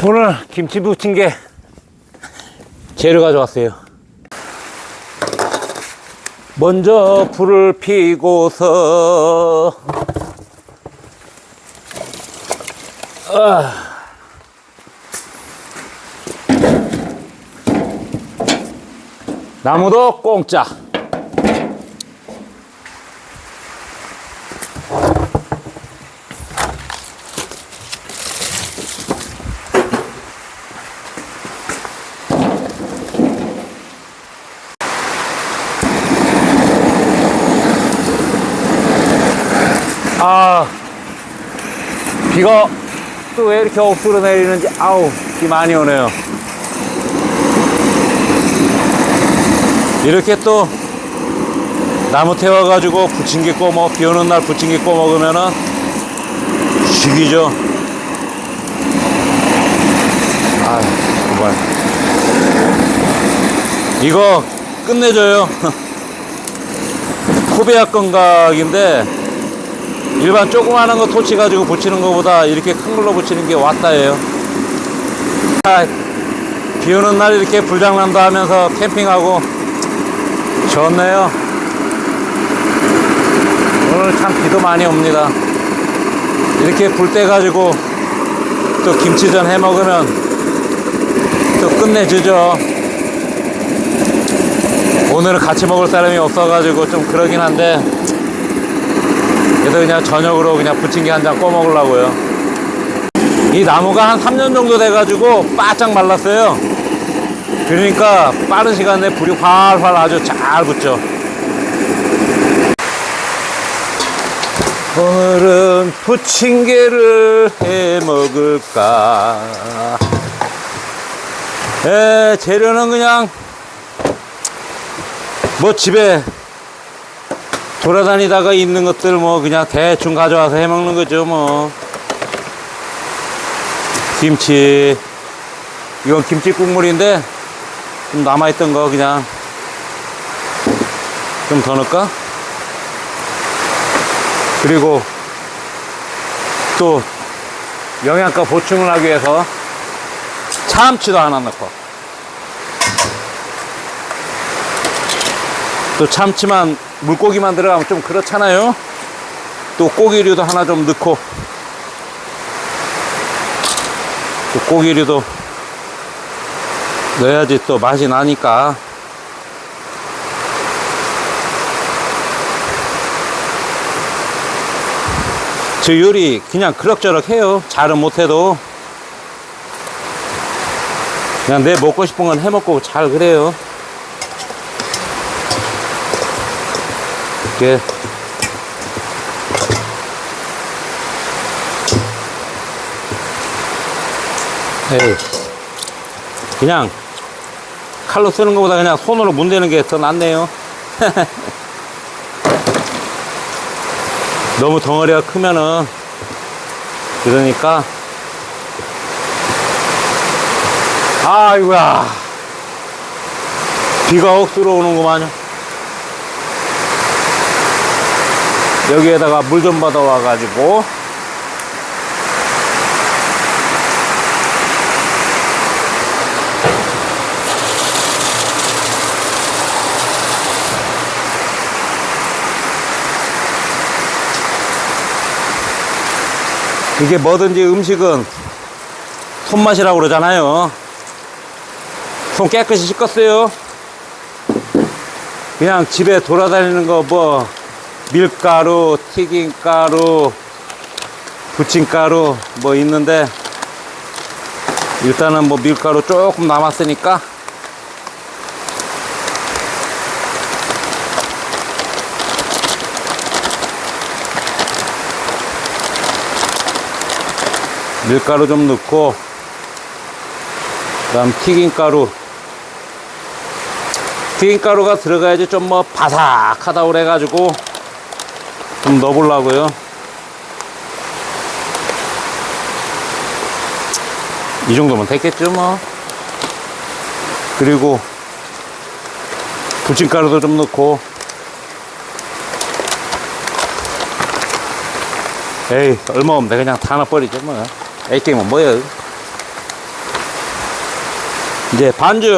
오늘 김치 부침개 재료 가져왔어요. 먼저 불을 피고서 나무도 공짜. 비가 또 왜 이렇게 억수로 내리는지, 아우, 비 많이 오네요. 이렇게 또 나무 태워가지고 부침개 비 오는 날 부침개 꺼 먹으면은 죽이죠. 아, 정말. 이거 끝내줘요. 코베아 건각인데, 일반 조그마한 거 토치 가지고 붙이는 것보다 이렇게 큰 걸로 붙이는 게 왔다예요. 비 오는 날 이렇게 불장난도 하면서 캠핑하고 좋네요. 오늘 참 비도 많이 옵니다. 이렇게 불 때 가지고 또 김치전 해 먹으면 또 끝내주죠. 오늘은 같이 먹을 사람이 없어가지고 좀 그러긴 한데, 그래서 그냥 저녁으로 그냥 부침개 한 장 꺼 먹으려고요. 이 나무가 한 3년 정도 돼가지고 바짝 말랐어요. 그러니까 빠른 시간 내에 불이 활활 아주 잘 붙죠. 오늘은 부침개를 해 먹을까. 재료는 그냥 뭐 집에 돌아다니다가 있는 것들 뭐 그냥 대충 가져와서 해 먹는 거죠. 뭐 김치, 이건 김치 국물인데 좀 남아있던 거 그냥 좀 더 넣을까? 그리고 또 영양가 보충을 하기 위해서 참치도 하나 넣고, 또 참치만 물고기만 들어가면 좀 그렇잖아요. 또 고기류도 하나 좀 넣고, 또 고기류도 넣어야지 또 맛이 나니까. 저 요리 그냥 그럭저럭 해요. 잘은 못해도 그냥 내 먹고 싶은 건 해먹고 잘 그래요. 이렇게 그냥 칼로 쓰는 것보다 그냥 손으로 문대는 게 더 낫네요. 너무 덩어리가 크면은, 그러니까. 아이고야, 비가 억수로 오는구만요. 여기에다가 물 좀 받아와 가지고 이게 뭐든지 음식은 손맛이라고 그러잖아요. 손 깨끗이 씻었어요. 그냥 집에 돌아다니는 거 뭐 밀가루, 튀김가루, 부침가루 뭐 있는데, 일단은 뭐 밀가루 조금 남았으니까 밀가루 좀 넣고, 그 다음 튀김가루가 들어가야지 좀 뭐 바삭하다고 그래가지고 좀 넣어보려고요. 이 정도면 됐겠죠 뭐. 그리고 부침가루도 좀 넣고. 에이, 얼마 없는데 그냥 다 넣어버리죠 뭐. 에이, 게임은 뭐야. 이제 반죽.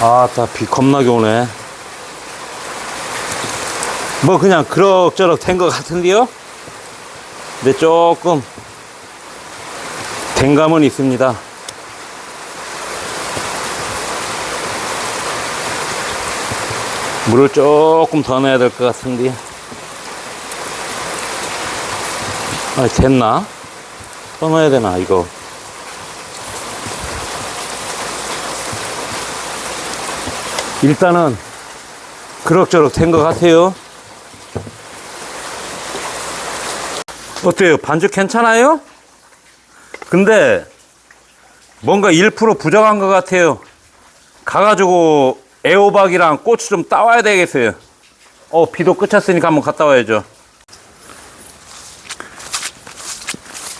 아따, 비 겁나게 오네. 뭐 그냥 그럭저럭 된 것 같은데요. 근데 조금 된 감은 있습니다. 물을 조금 더 넣어야 될 것 같은데. 아, 됐나? 더 넣어야 되나 이거? 일단은 그럭저럭 된 것 같아요. 어때요? 반죽 괜찮아요? 근데 뭔가 1% 부족한 것 같아요. 가가지고 애호박이랑 고추 좀 따와야 되겠어요. 비도 그쳤으니까 한번 갔다 와야죠.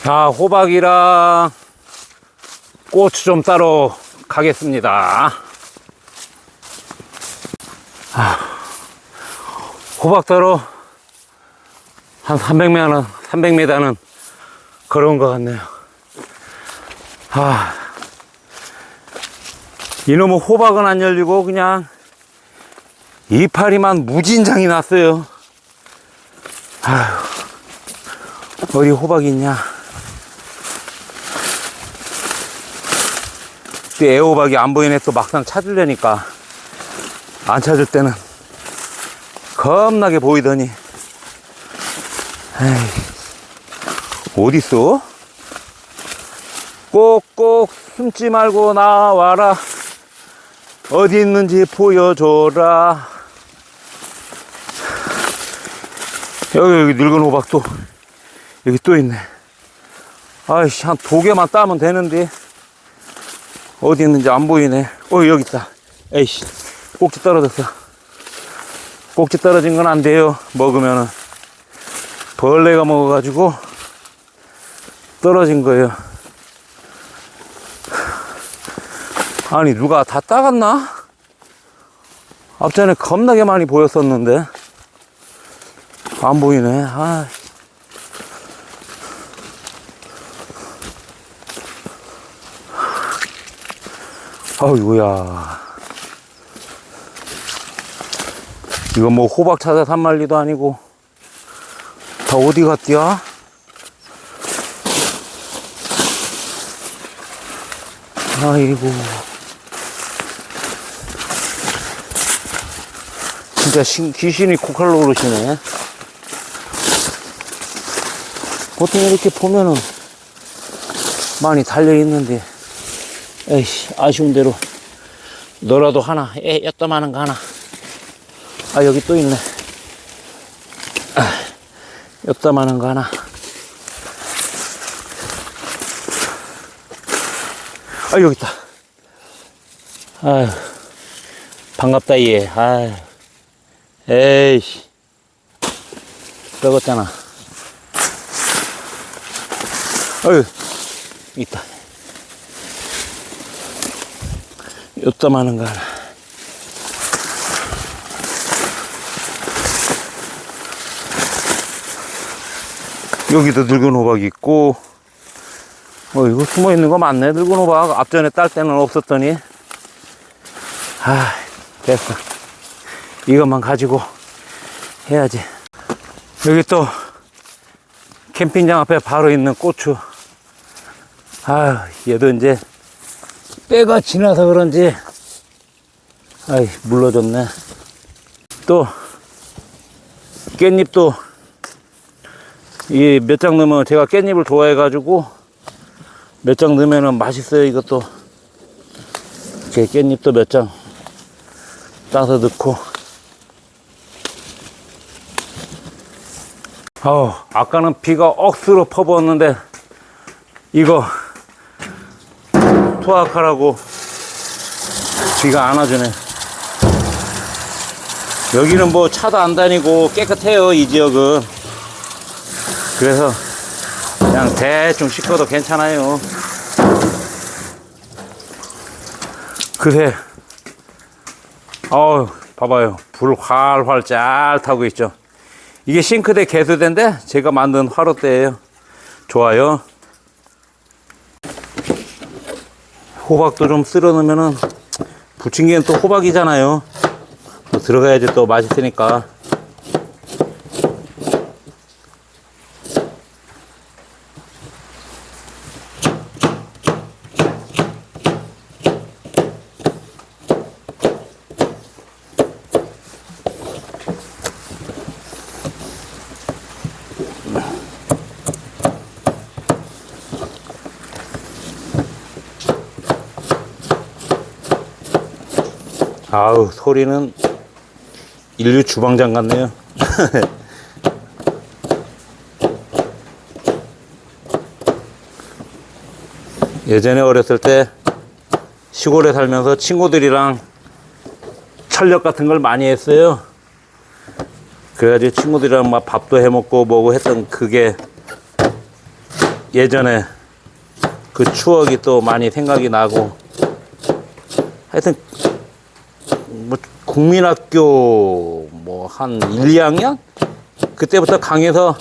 자, 호박이랑 고추 좀 따러 가겠습니다. 호박 따러 한 300m는 걸어온 것 같네요. 이놈의 호박은 안 열리고 그냥 이파리만 무진장이 났어요. 어디 호박이 있냐? 또 애호박이 안 보이네. 또 막상 찾으려니까 안 찾을 때는 겁나게 보이더니. 어딨어? 꼭꼭 숨지 말고 나와라. 어디 있는지 보여줘라. 여기 늙은 호박도 여기 또 있네. 아이씨, 한 2개만 따면 되는데 어디 있는지 안 보이네. 여기 있다. 에이씨, 꼭지 떨어졌어. 꼭지 떨어진 건 안 돼요. 먹으면은 벌레가 먹어가지고 떨어진 거예요. 아니, 누가 다 따갔나? 앞전에 겁나게 많이 보였었는데 안 보이네. 아이고야, 이거 뭐 호박 찾아 산말리도 아니고 다 어디 갔디야? 아이고, 진짜 귀신이 코칼로 오르시네. 보통 이렇게 보면은 많이 달려있는데, 에이씨, 아쉬운 대로 너라도 하나, 엿담하는 거 하나. 여기 또 있네. 엿담하는 거 하나. 여기 있다. 아유, 반갑다, 얘. 아유, 에이씨, 썩었잖아. 있다. 엿담하는 거 하나. 여기도 늙은 호박이 있고. 이거 숨어 있는 거 맞네. 늙은 호박 앞전에 딸 때는 없었더니. 됐어. 이것만 가지고 해야지. 여기 또 캠핑장 앞에 바로 있는 고추. 얘도 이제 때가 지나서 그런지 물러졌네. 또 깻잎도 이 몇 장 넣으면, 제가 깻잎을 좋아해 가지고 몇 장 넣으면 맛있어요. 이것도 이렇게 깻잎도 몇 장 따서 넣고. 아까는 비가 억수로 퍼부었는데 이거 투하하라고 비가 안 와주네. 여기는 뭐 차도 안 다니고 깨끗해요, 이 지역은. 그래서 그냥 대충 씻어도 괜찮아요. 그래. 봐봐요. 불 활활 잘 타고 있죠. 이게 싱크대 개수대인데 제가 만든 화롯대예요. 좋아요. 호박도 좀 쓸어 넣으면은 부침개는 또 호박이잖아요. 또 들어가야지 또 맛있으니까. 아우, 소리는 인류 주방장 같네요. 예전에 어렸을 때 시골에 살면서 친구들이랑 철력 같은 걸 많이 했어요. 그래가지고 친구들이랑 막 밥도 해 먹고 뭐고 했던 그게 예전에 그 추억이 또 많이 생각이 나고, 하여튼 뭐 국민학교 뭐 한 1, 2학년? 그때부터 강에서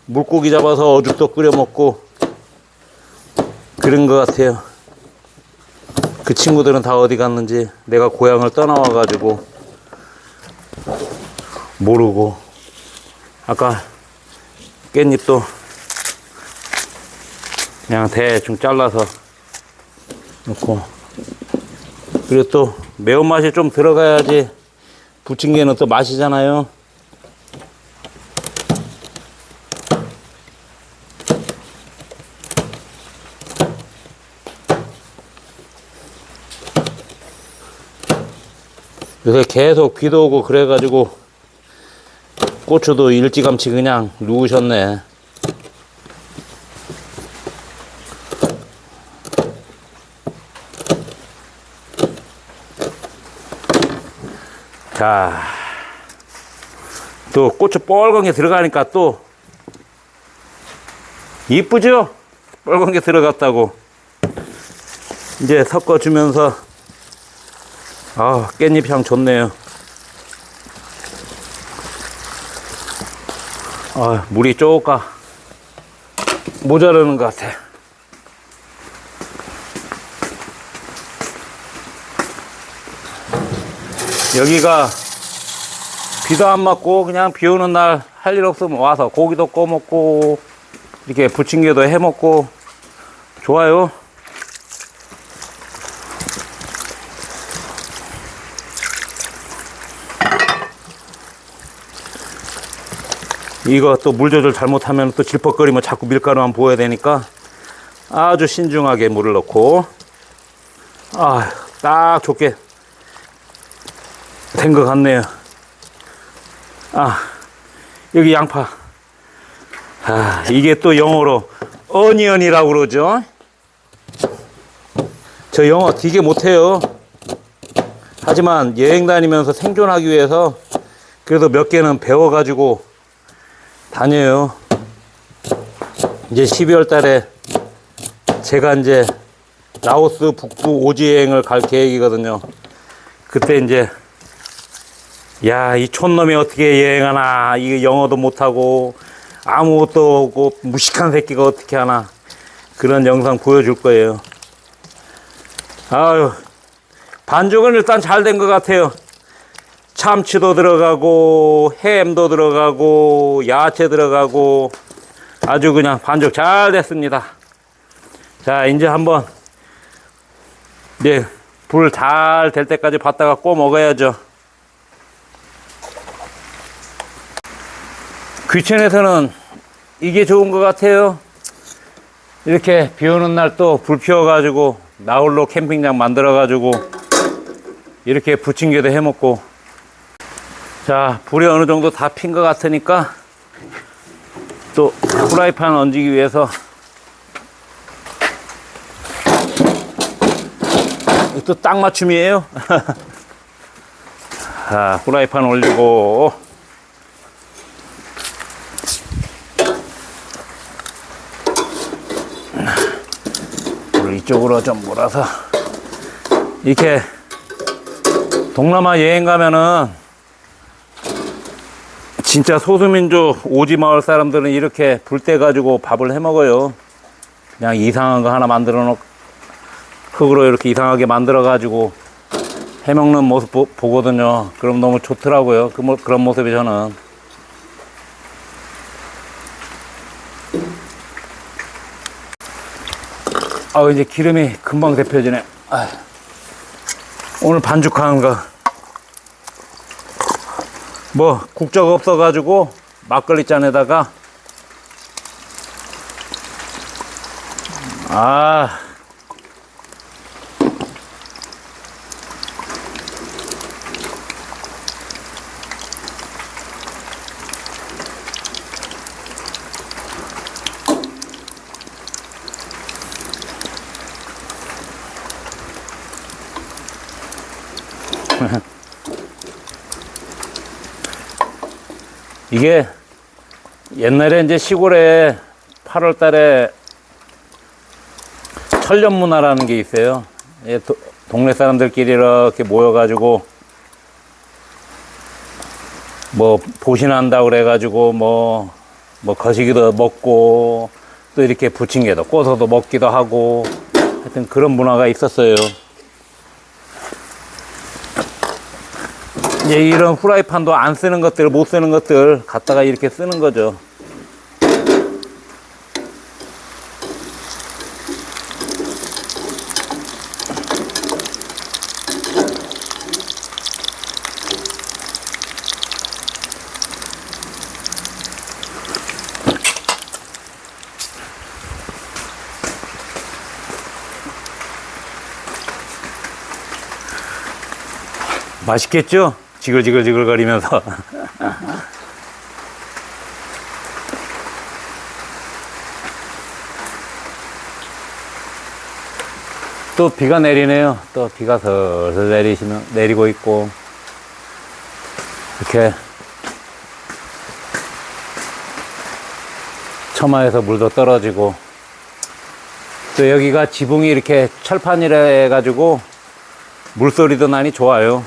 물고기 잡아서 어죽도 끓여 먹고 그런 것 같아요. 그 친구들은 다 어디 갔는지 내가 고향을 떠나와 가지고 모르고. 아까 깻잎도 그냥 대충 잘라서 넣고, 그리고 또 매운맛이 좀 들어가야지 부침개는 또 맛이잖아요. 요새 계속 비도 오고 그래가지고 고추도 일찌감치 그냥 누우셨네. 자, 또 고추 뻘건 게 들어가니까 또 이쁘죠? 뻘건 게 들어갔다고. 이제 섞어주면서 깻잎 향 좋네요. 물이 조금 모자르는 것 같아. 여기가 비도 안 맞고 그냥 비 오는 날 할 일 없으면 와서 고기도 구워 먹고 이렇게 부침개도 해 먹고 좋아요. 이거 또 물 조절 잘못하면 또 질퍽거리면 자꾸 밀가루만 부어야 되니까 아주 신중하게 물을 넣고, 딱 좋게 된 것 같네요. 여기 양파. 이게 또 영어로 어니언이라고 그러죠. 저 영어 되게 못해요. 하지만 여행 다니면서 생존하기 위해서 그래도 몇 개는 배워가지고 다녀요. 이제 12월 달에 제가 이제 라오스 북부 오지 여행을 갈 계획이거든요. 그때 이제 이 촌놈이 어떻게 여행하나, 이게 영어도 못하고 아무것도 없고 무식한 새끼가 어떻게 하나, 그런 영상 보여줄 거예요. 반죽은 일단 잘 된 것 같아요. 참치도 들어가고 햄도 들어가고 야채 들어가고 아주 그냥 반죽 잘 됐습니다. 자, 이제 한번 불 잘 될 때까지 봤다가 구워 먹어야죠. 귀촌에서는 이게 좋은 것 같아요. 이렇게 비 오는 날 또 불 피워가지고 나홀로 캠핑장 만들어가지고 이렇게 부침개도 해 먹고. 자, 불이 어느 정도 다 핀 것 같으니까 또 후라이팬 얹기 위해서 또 딱 맞춤이에요. 자, 후라이팬 올리고 불을 이쪽으로 좀 몰아서 이렇게 동남아 여행 가면은 진짜 소수민족 오지 마을 사람들은 이렇게 불 때 가지고 밥을 해 먹어요. 그냥 이상한 거 하나 만들어 놓고 흙으로 이렇게 이상하게 만들어 가지고 해 먹는 모습 보거든요. 그럼 너무 좋더라고요. 그런 모습이 저는. 이제 기름이 금방 데펴지네. 오늘 반죽하는 거. 국자가 없어가지고 막걸리 잔에다가 이게 옛날에 이제 시골에 8월 달에 철년문화라는 게 있어요. 동네 사람들끼리 이렇게 모여가지고 보신한다고 그래가지고 거시기도 먹고 또 이렇게 부침개도 꼬서도 먹기도 하고 하여튼 그런 문화가 있었어요. 이제 이런 후라이팬도 안 쓰는 것들, 못 쓰는 것들 갖다가 이렇게 쓰는 거죠. 맛있겠죠? 지글지글 거리면서. 또 비가 내리네요. 또 비가 슬슬 내리고 있고 이렇게 처마에서 물도 떨어지고 또 여기가 지붕이 이렇게 철판이라 해가지고 물소리도 나니 좋아요.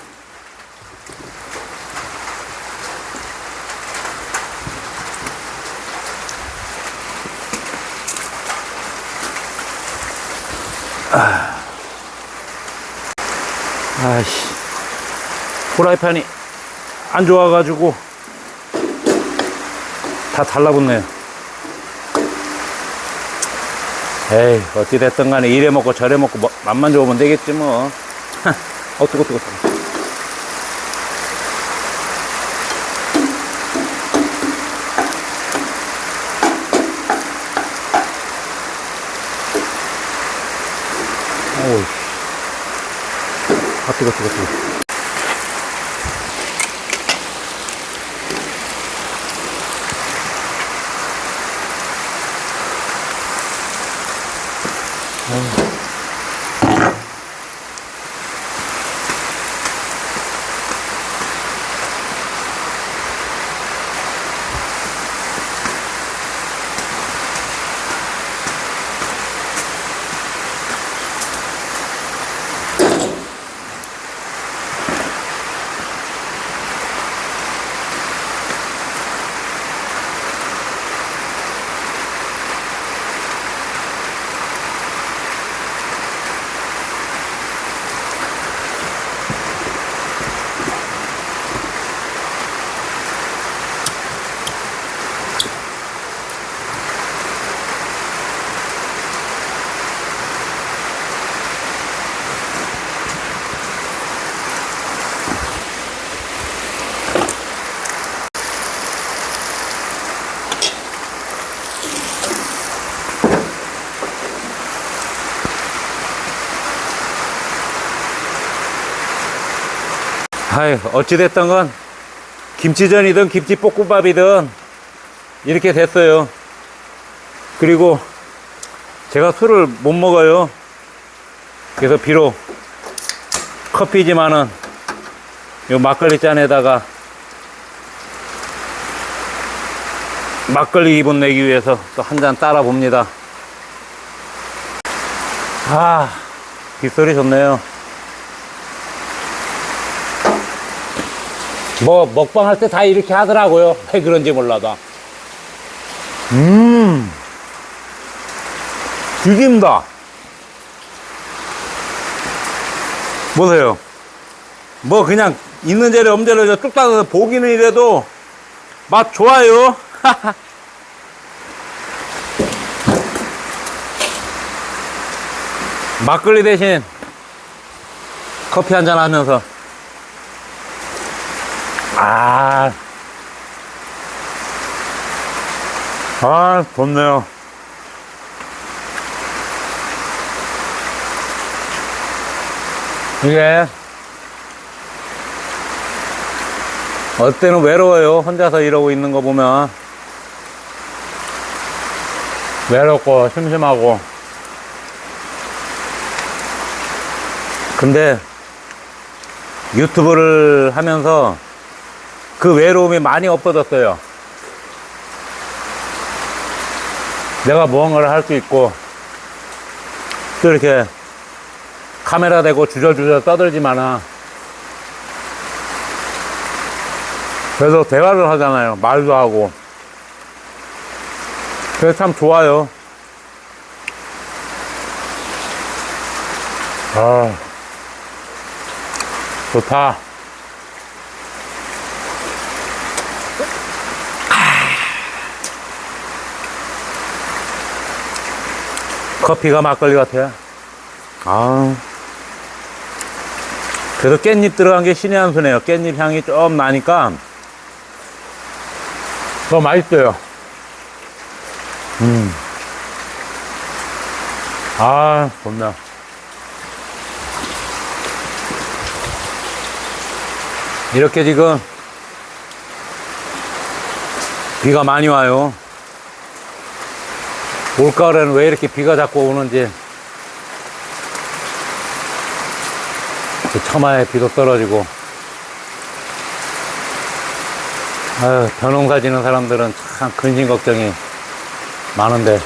후라이팬이 안 좋아가지고 다 달라붙네요. 에이, 어찌됐든 간에 이래 먹고 저래 먹고 맛만 좋으면 되겠지 뭐. 뜨거. 뜨거. 어찌됐던 건 김치전이든 김치볶음밥이든 이렇게 됐어요. 그리고 제가 술을 못 먹어요. 그래서 비록 커피지만은 요 막걸리 잔에다가 막걸리 기분 내기 위해서 또 한 잔 따라 봅니다. 빗소리 좋네요. 뭐 먹방 할 때 다 이렇게 하더라고요. 왜 그런지 몰라도. 죽인다. 보세요. 뭐 그냥 있는 재료 없는 재료 뚝 따서 보기는 이래도 맛 좋아요. 막걸리 대신 커피 한잔 하면서 좋네요. 이게 어떨 때는 외로워요. 혼자서 이러고 있는 거 보면 외롭고 심심하고. 근데 유튜브를 하면서 그 외로움이 많이 없어졌어요. 내가 무언가를 할 수 있고 또 이렇게 카메라 대고 주저주저 떠들지만은 그래서 대화를 하잖아요. 말도 하고. 그래서 참 좋아요. 좋다. 커피가 막걸리 같아요. 그래서 깻잎 들어간 게 신의 한 수네요. 깻잎 향이 좀 나니까 더 맛있어요. 좋네. 이렇게 지금 비가 많이 와요. 올가을에는 왜 이렇게 비가 자꾸 오는지. 처마에 비도 떨어지고. 벼농사 지는 사람들은 참 근심 걱정이 많은데.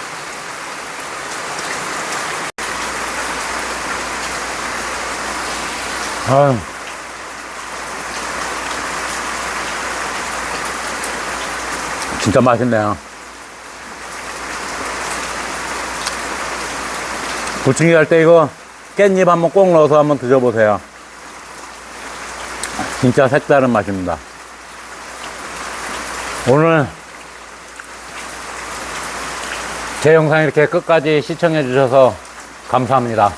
진짜 맛있네요. 부침개 할 때 이거 깻잎 한번 꼭 넣어서 한번 드셔보세요. 진짜 색다른 맛입니다. 오늘 제 영상 이렇게 끝까지 시청해 주셔서 감사합니다.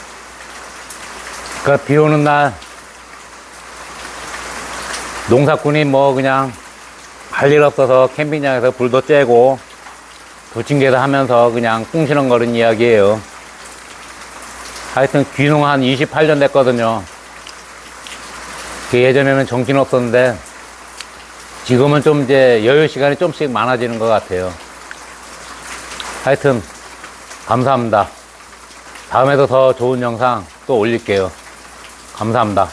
비 오는 날 농사꾼이 뭐 그냥 할 일 없어서 캠핑장에서 불도 쬐고 부침개도 하면서 그냥 꿍시렁거리는 이야기예요. 하여튼 귀농 한 28년 됐거든요. 예전에는 정신 없었는데 지금은 좀 이제 여유 시간이 좀씩 많아지는 것 같아요. 하여튼 감사합니다. 다음에도 더 좋은 영상 또 올릴게요. 감사합니다.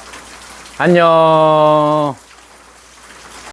안녕.